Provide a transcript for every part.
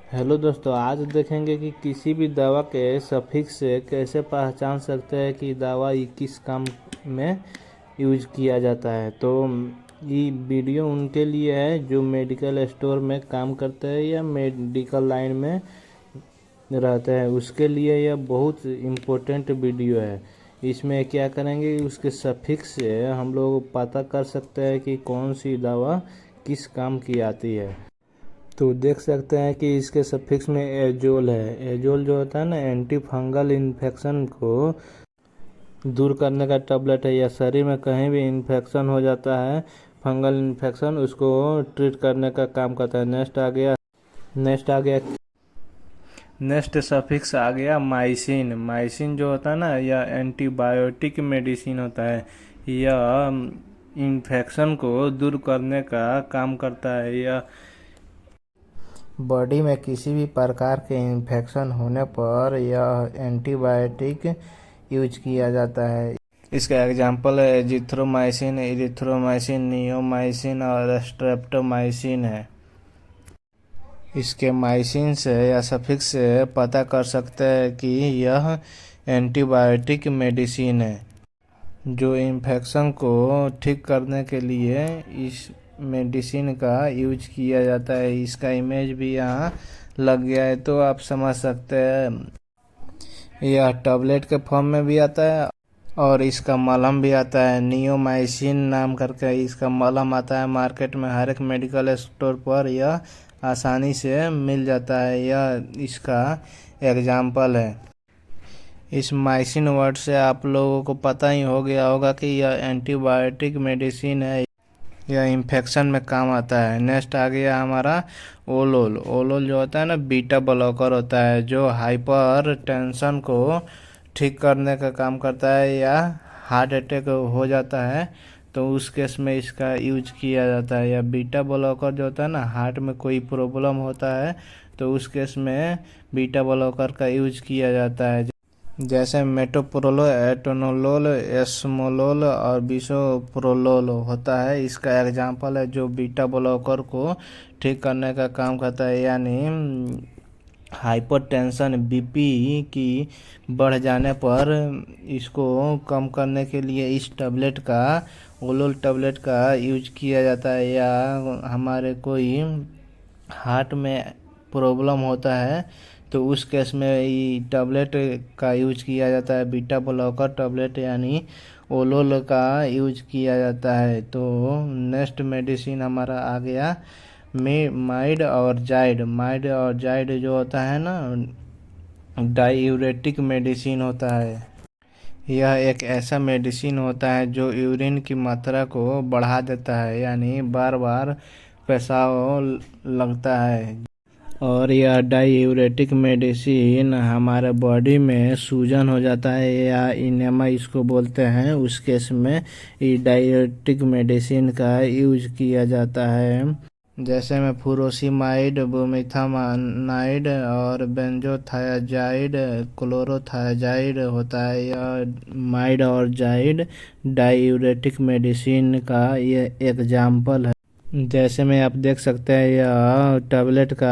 Hello दोस्तों, आज देखेंगे कि किसी भी दवा के सफिक्स से कैसे पहचान सकते हैं कि दवा किस काम में यूज किया जाता है। तो ये वीडियो उनके लिए है जो मेडिकल स्टोर में काम करते हैं या मेडिकल लाइन में रहते हैं, उसके लिए यह बहुत इम्पोर्टेंट वीडियो है। इसमें क्या करेंगे, उसके सफिक्स से हम लोग पता कर सकते हैं कि कौन सी दवा किस काम की आती है। तो देख सकते हैं कि इसके सफिक्स में एजोल है। एजोल जो होता है ना, एंटी फंगल इन्फेक्शन को दूर करने का टैबलेट है, या शरीर में कहीं भी इन्फेक्शन हो जाता है, फंगल इन्फेक्शन, उसको ट्रीट करने का काम करता है। नेक्स्ट सफिक्स आ गया माइसिन। माइसिन जो होता है ना, यह एंटीबायोटिक मेडिसिन होता है। यह इन्फेक्शन को दूर करने का काम करता है। यह बॉडी में किसी भी प्रकार के इन्फेक्शन होने पर यह एंटीबायोटिक यूज किया जाता है। इसका एग्जाम्पल है एजिथ्रोमाइसिन, इरिथ्रोमाइसिन, नियोमाइसिन और स्ट्रेप्टोमाइसिन है। इसके माइसिन से या सफिक्स से पता कर सकते हैं कि यह एंटीबायोटिक मेडिसिन है। जो इन्फेक्शन को ठीक करने के लिए इस मेडिसिन का यूज किया जाता है। इसका इमेज भी यहाँ लग गया है, तो आप समझ सकते हैं। यह टैबलेट के फॉर्म में भी आता है और इसका मलहम भी आता है। नियोमाइसिन नाम करके इसका मलहम आता है मार्केट में, हर एक मेडिकल स्टोर पर यह आसानी से मिल जाता है। यह इसका एग्जाम्पल है। इस माइसिन वर्ड से आप लोगों को पता ही हो गया होगा कि यह एंटीबायोटिक मेडिसिन है, यह इन्फेक्शन में काम आता है। नेक्स्ट आ गया हमारा ओलोल। ओलोल जो होता है ना, बीटा ब्लॉकर होता है, जो हाइपर टेंशन को ठीक करने का काम करता है, या हार्ट अटैक हो जाता है तो उस केस में इसका यूज किया जाता है। या बीटा ब्लॉकर जो होता है ना, हार्ट में कोई प्रॉब्लम होता है तो उस केस में बीटा ब्लॉकर का यूज किया जाता है। जैसे मेटोप्रोलोल, एटोनोलोल, एस्मोलोल और बिसोप्रोलोल होता है। इसका एग्जाम्पल है जो बीटा ब्लॉकर को ठीक करने का काम करता है। यानी हाइपरटेंशन, बीपी की बढ़ जाने पर इसको कम करने के लिए इस टैबलेट का, ओलोल टैबलेट का यूज किया जाता है। या हमारे कोई हार्ट में प्रॉब्लम होता है तो उस केस में ये टैबलेट का यूज किया जाता है। बीटा ब्लॉकर टैबलेट यानी ओलोल का यूज किया जाता है। तो नेक्स्ट मेडिसिन हमारा आ गया माइड और जाइड। माइड और जाइड जो होता है ना, डायूरेटिक मेडिसिन होता है। यह एक ऐसा मेडिसिन होता है जो यूरिन की मात्रा को बढ़ा देता है, यानी बार बार पेशाब लगता है। और यह डायूरेटिक मेडिसिन हमारे बॉडी में सूजन हो जाता है या इनेमा इसको बोलते हैं, उस केस में ये डायूरेटिक मेडिसिन का यूज किया जाता है। जैसे में फुरोसिमाइड, बुमेथामाइड और बेंजोथायाजाइड, क्लोरोथायाजाइड होता है। यह माइड और जाइड डायूरेटिक मेडिसिन का ये एग्जाम्पल है। जैसे में आप देख सकते हैं, यह टैबलेट का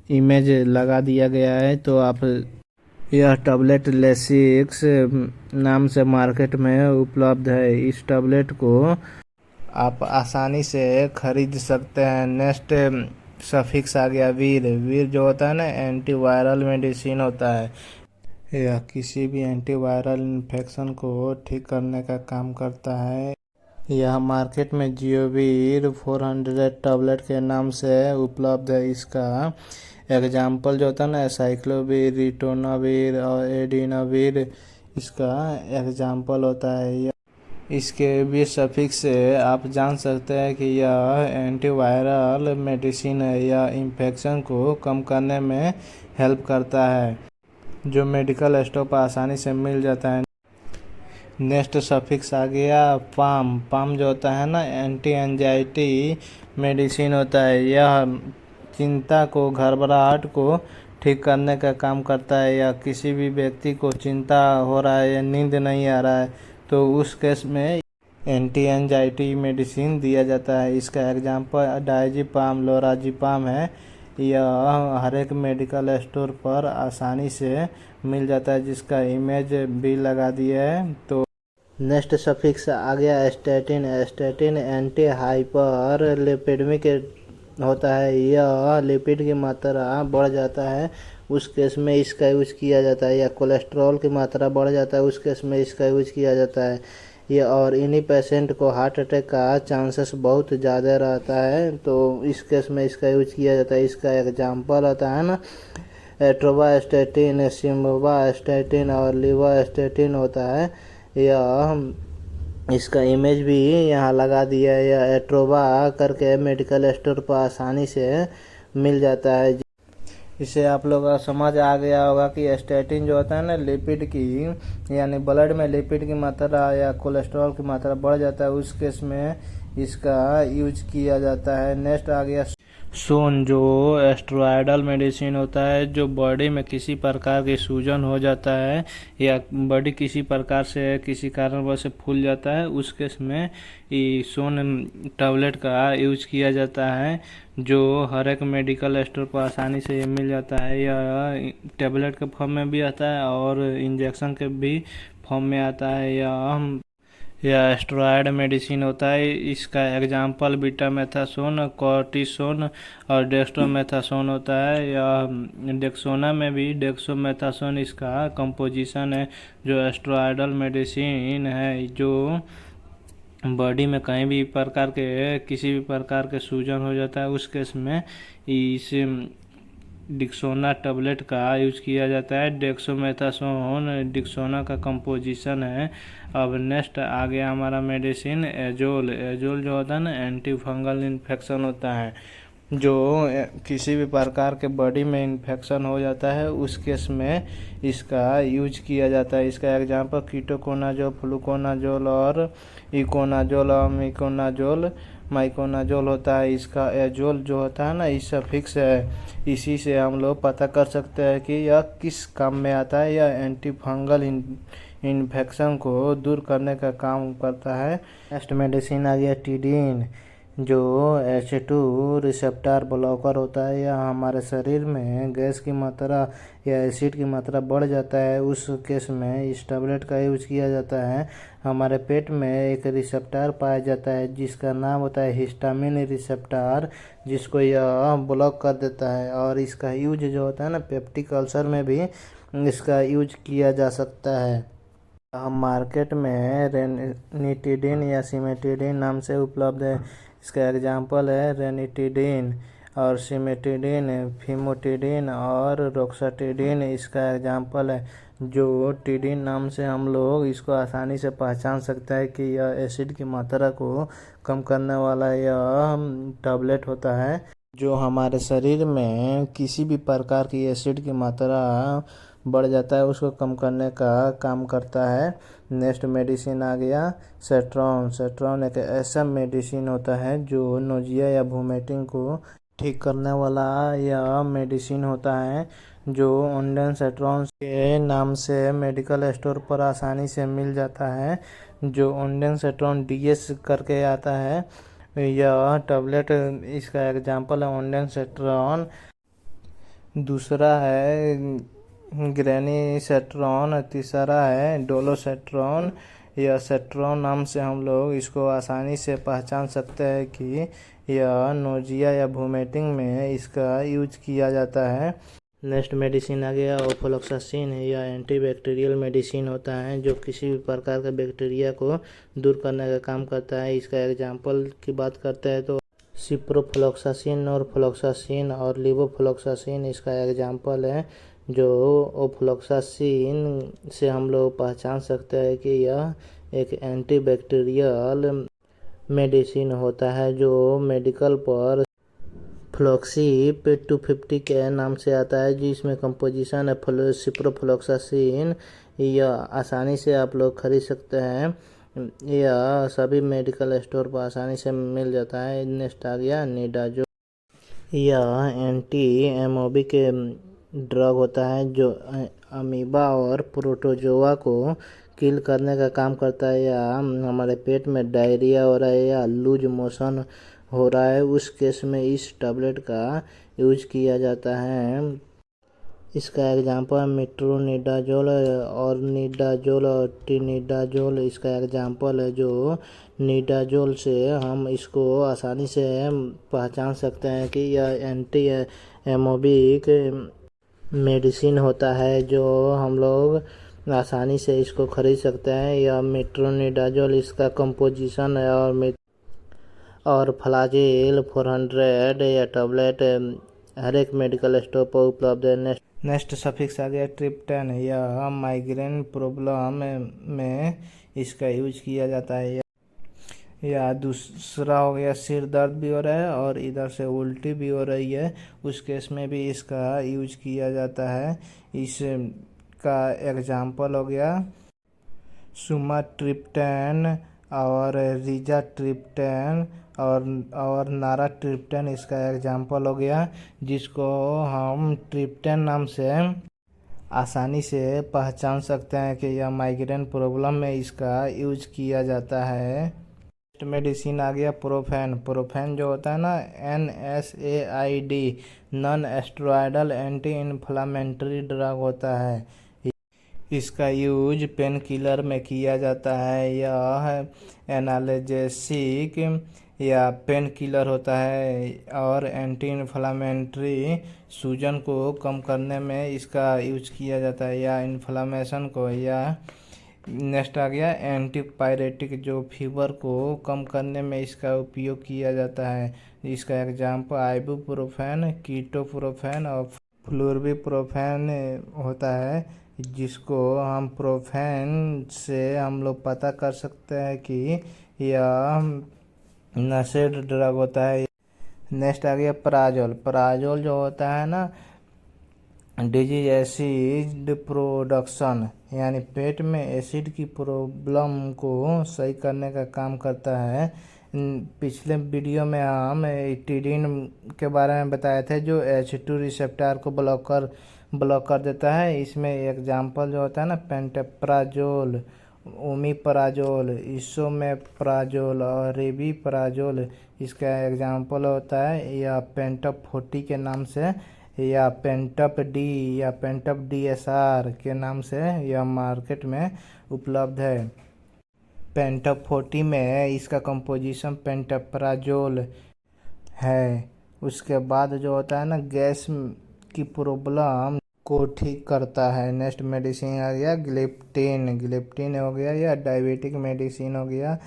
इमेज लगा दिया गया है। तो आप, यह टैबलेट लेसिक्स नाम से मार्केट में उपलब्ध है। इस टैबलेट को आप आसानी से खरीद सकते हैं। नेक्स्ट सफिक्स आ गया वीर। वीर जो होता है ना, एंटीवायरल मेडिसिन होता है। यह किसी भी एंटीवायरल इन्फेक्शन को ठीक करने का काम करता है। यह मार्केट में जियोवीर 400 टैबलेट के नाम से उपलब्ध है। इसका एग्जाम्पल जो होता है ना, साइक्लोवीर, रिटोनावीर और एडिनावीर, इसका एग्जाम्पल होता है। इसके भी सफिक्स से आप जान सकते हैं कि यह एंटीवायरल मेडिसिन है। यह इन्फेक्शन को कम करने में हेल्प करता है, जो मेडिकल स्टोर पर आसानी से मिल जाता है। नेक्स्ट सफिक्स आ गया पाम। पाम जो होता है ना, एंटी एंजाइटी मेडिसिन होता है। यह चिंता को, घबराहट को ठीक करने का काम करता है। या किसी भी व्यक्ति को चिंता हो रहा है या नींद नहीं आ रहा है तो उस केस में एंटी एंजाइटी मेडिसिन दिया जाता है। इसका एग्जाम्पल डायजिपाम, लोराजिपाम है। यह हर एक मेडिकल स्टोर पर आसानी से मिल जाता है, जिसका इमेज भी लगा दिया है। तो नेक्स्ट सफिक्स आ गया statin. Statin anti hyper lipidaemic होता है। यह लिपिड की मात्रा बढ़ जाता है उस केस में इसका यूज किया जाता है, या कोलेस्ट्रॉल की मात्रा बढ़ जाता है उस केस में इसका यूज किया जाता है। ये और इन्हीं पेशेंट को हार्ट अटैक का चांसेस बहुत ज़्यादा रहता है, तो इस केस में इसका यूज किया जाता है। इसका एग्जांपल होता है ना एट्रोवास्टैटिन, सिम्वास्टैटिन और लिवास्टैटिन होता है। यह इसका इमेज भी यहाँ लगा दिया है। यह एट्रोवा करके मेडिकल स्टोर पर आसानी से मिल जाता है। इससे आप लोग का समझ आ गया होगा कि स्टैटिन जो होता है ना लिपिड की, यानी ब्लड में लिपिड की मात्रा या कोलेस्ट्रॉल की मात्रा बढ़ जाता है उस केस में इसका यूज किया जाता है। नेक्स्ट आ गया सोन, जो एस्ट्रॉयडल मेडिसिन होता है। जो बॉडी में किसी प्रकार की सूजन हो जाता है या बॉडी किसी प्रकार से किसी कारणवश से फूल जाता है उस केस में सोन टैबलेट का यूज किया जाता है, जो हर एक मेडिकल स्टोर पर आसानी से मिल जाता है। यह टैबलेट के फॉर्म में भी आता है और इंजेक्शन के भी फॉर्म में आता है। यह एस्टेरॉयड मेडिसिन होता है। इसका एग्जाम्पल बीटामेथासोन, कॉर्टिसोन और डेक्स्ट्रोमेथासोन होता है। यह डेक्सोना में भी डेक्सोमेथासोन इसका कंपोजिशन है, जो एस्टेरॉयडल मेडिसिन है। जो बॉडी में कहीं भी प्रकार के किसी भी प्रकार के सूजन हो जाता है उस केस में इस डिक्सोना टैबलेट का यूज किया जाता है। डेक्सोमेथासोन डिक्सोना का कंपोजिशन है। अब नेक्स्ट आ गया हमारा मेडिसिन एजोल। एजोल जो होता है ना एंटी फंगल इन्फेक्शन होता है। जो किसी भी प्रकार के बॉडी में इन्फेक्शन हो जाता है उस केस में इसका यूज किया जाता है। इसका एग्जांपल कीटोकोनाजोल, फ्लूकोनाजोल और इकोनाजोल और माइकोनाजोल होता है। इसका एजोल जो होता है ना इस सफिक्स है, इसी से हम लोग पता कर सकते हैं कि यह किस काम में आता है। यह एंटी फंगल इन्फेक्शन को दूर करने का काम करता है। नेक्स्ट मेडिसिन आ गया टिडिन, जो H2 रिसेप्टर ब्लॉकर होता है। यह हमारे शरीर में गैस की मात्रा या एसिड की मात्रा बढ़ जाता है उस केस में इस टैबलेट का यूज किया जाता है। हमारे पेट में एक रिसेप्टर पाया जाता है जिसका नाम होता है हिस्टामिन रिसेप्टर, जिसको यह ब्लॉक कर देता है। और इसका यूज जो होता है ना पेप्टिक अल्सर में भी इसका यूज किया जा सकता है। हम मार्केट में रेनिटिडिन या सिमेटिडिन नाम से उपलब्ध है। इसका एग्जांपल है रेनिटिडिन और सिमेटिडिन, फिमोटिडिन और रोक्साटिडिन इसका एग्जांपल है। जो टिडिन नाम से हम लोग इसको आसानी से पहचान सकते हैं कि यह एसिड की मात्रा को कम करने वाला यह टैबलेट होता है, जो हमारे शरीर में किसी भी प्रकार की एसिड की मात्रा बढ़ जाता है उसको कम करने का काम करता है। नेक्स्ट मेडिसिन आ गया सेट्रॉन। सेट्रॉन एक ऐसा मेडिसिन होता है जो नोजिया या वोमिटिंग को ठीक करने वाला यह मेडिसिन होता है, जो ओंडेन सेट्रॉन के नाम से मेडिकल स्टोर पर आसानी से मिल जाता है। जो ओंडेन सेट्रॉन DS करके आता है यह टैबलेट, इसका एग्जांपल है ओंडेन सेट्रॉन। दूसरा है ग्रेनी सेट्रॉन, तीसरा है डोलोसेट्रॉन। यह सेट्रॉन नाम से हम लोग इसको आसानी से पहचान सकते हैं कि यह नोजिया या वोमिटिंग में इसका यूज किया जाता है। नेक्स्ट मेडिसिन आ गया ओफ्लोक्सासिन। यह एंटीबैक्टीरियल मेडिसिन होता है जो किसी भी प्रकार के बैक्टीरिया को दूर करने का काम करता है। इसका एग्जांपल की बात करते हैं तो सिप्रोफ्लोक्सासिन, नॉरफ्लोक्सासिन और लिवोफ्लोक्सासिन इसका एग्जांपल है। जो ओफ्लोक्सासिन से हम लोग पहचान सकते हैं कि यह एक एंटीबैक्टीरियल मेडिसिन होता है, जो मेडिकल पर फ्लॉक्सी 250 के नाम से आता है, जिसमें कंपोजिशन है सिप्रोफ्लोक्सासिन। यह आसानी से आप लोग खरीद सकते हैं। यह सभी मेडिकल स्टोर पर आसानी से मिल जाता है। नेक्स्ट आ गया निडाजोल। यह एंटी एमोबी के ड्रग होता है जो अमीबा और प्रोटोजोआ को किल करने का काम करता है। या हमारे पेट में डायरिया हो रहा है या लूज मोशन हो रहा है उस केस में इस टैबलेट का यूज किया जाता है। इसका एग्जाम्पल मेट्रोनिडाजोल और निडाजोल और टिनिडाजोल इसका एग्जाम्पल है। जो निडाजोल से हम इसको आसानी से पहचान सकते हैं कि यह एंटी एमोबिक मेडिसिन होता है, जो हम लोग आसानी से इसको खरीद सकते हैं। यह मेट्रोनिडाजोल इसका कंपोजिशन है और फ्लाजिल 400 या टैबलेट हर एक मेडिकल स्टोर पर उपलब्ध है। नेक्स्ट सफिक्स आ गया ट्रिप्टन। यह माइग्रेन प्रॉब्लम में इसका यूज किया जाता है। या दूसरा हो गया सिर दर्द भी हो रहा है और इधर से उल्टी भी हो रही है, उस केस में भी इसका यूज किया जाता है। इसका एग्जाम्पल हो गया सुमाट्रिप्टन और रिजाट्रिप्टन और नाराट्रिप्टन इसका एग्जाम्पल हो गया, जिसको हम ट्रिप्टन नाम से आसानी से पहचान सकते हैं कि यह माइग्रेन प्रॉब्लम में इसका यूज किया जाता है। मेडिसिन आ गया प्रोफेन जो होता है ना, NSAID non steroidal anti inflammatory drug होता है। इसका यूज पेन किलर में किया जाता है। यह एनाल्जेसिक या पेन किलर होता है और एंटी इन्फ्लामेटरी सूजन को कम करने में इसका यूज किया जाता है, या इन्फ्लामेशन को। या नेक्स्ट आ गया एंटीपायरेटिक, जो फीवर को कम करने में इसका उपयोग किया जाता है। इसका एग्जाम्पल आइबुप्रोफेन, कीटोप्रोफेन और फ्लुर्बिप्रोफेन होता है, जिसको हम प्रोफेन से हम लोग पता कर सकते हैं कि यह नशेड ड्रग होता है। नेक्स्ट आ गया पराजोल जो होता है ना, डिजीज एसिड प्रोडक्शन, यानी पेट में एसिड की प्रॉब्लम को सही करने का काम करता है। पिछले वीडियो में हम एटिडिन के बारे में बताए थे, जो H2 रिसेप्टर को ब्लॉक कर देता है। इसमें एग्जाम्पल जो होता है ना, पेंटोप्राजोल, ओमिप्राजोल, इसोमेप्राजोल और रेबिप्राजोल इसका एग्जाम्पल होता है। या पेंटोप 40 के नाम से, या पेंटप डी या पेंटप DSR के नाम से यह मार्केट में उपलब्ध है। पेंटप 40 में इसका कंपोजिशन पेंटोप्राजोल है। उसके बाद जो होता है ना, गैस की प्रॉब्लम को ठीक करता है। नेक्स्ट मेडिसिन आ गया ग्लिप्टिन हो गया, या डायबिटिक मेडिसिन हो गया।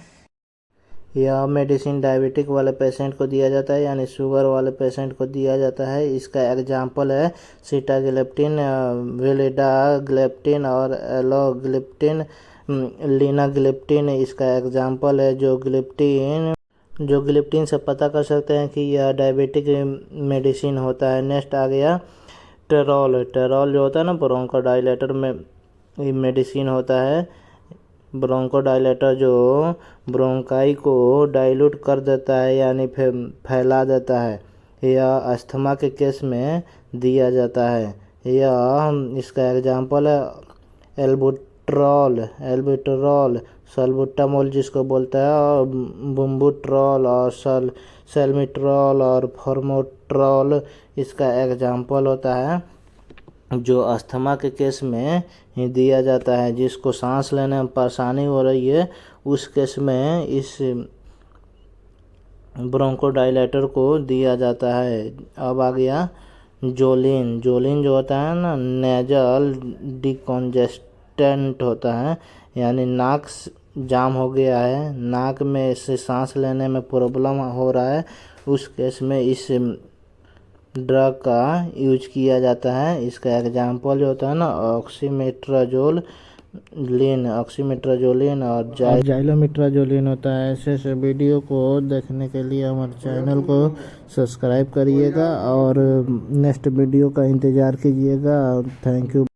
यह मेडिसिन डायबिटिक वाले पेशेंट को दिया जाता है, यानी शुगर वाले पेशेंट को दिया जाता है। इसका एग्जाम्पल है सीटाग्लिप्टिन, विलिडाग्लिप्टिन और एलोग्लिप्टिन, लिनाग्लिप्टिन इसका एग्जाम्पल है। जो ग्लिप्टिन से पता कर सकते हैं कि यह डायबिटिक मेडिसिन होता है। नेक्स्ट आ गया टेरोल जो होता है ना, ब्रोंकोडाइलेटर में मेडिसिन होता है। ब्रोंकोडाइलेटर जो ब्रोंकाई को डाइल्यूट कर देता है, यानी फैला देता है। यह अस्थमा के केस में दिया जाता है। यह इसका एग्जाम्पल है एल्बुटरॉल, सल्बुटामोल जिसको बोलता है, और बुम्बुट्रॉल और सेल्मिट्रॉल और फॉर्मोट्रॉल इसका एग्जाम्पल होता है, जो अस्थमा के केस में ही दिया जाता है। जिसको सांस लेने में परेशानी हो रही है, उस केस में इस ब्रोंकोडाइलेटर को दिया जाता है। अब आ गया जोलिन जो होता है ना, नेजल डिकॉन्जेस्टेंट होता है, यानी नाक जाम हो गया है, नाक में से सांस लेने में प्रॉब्लम हो रहा है, उस केस में इस ड्रग का यूज किया जाता है। इसका एग्जाम्पल जो होता है ना, ऑक्सीमेट्राजोलिन और जाइलोमेट्राजोलिन होता है। ऐसे वीडियो को देखने के लिए हमारे चैनल को सब्सक्राइब करिएगा और नेक्स्ट वीडियो का इंतज़ार कीजिएगा। Thank you.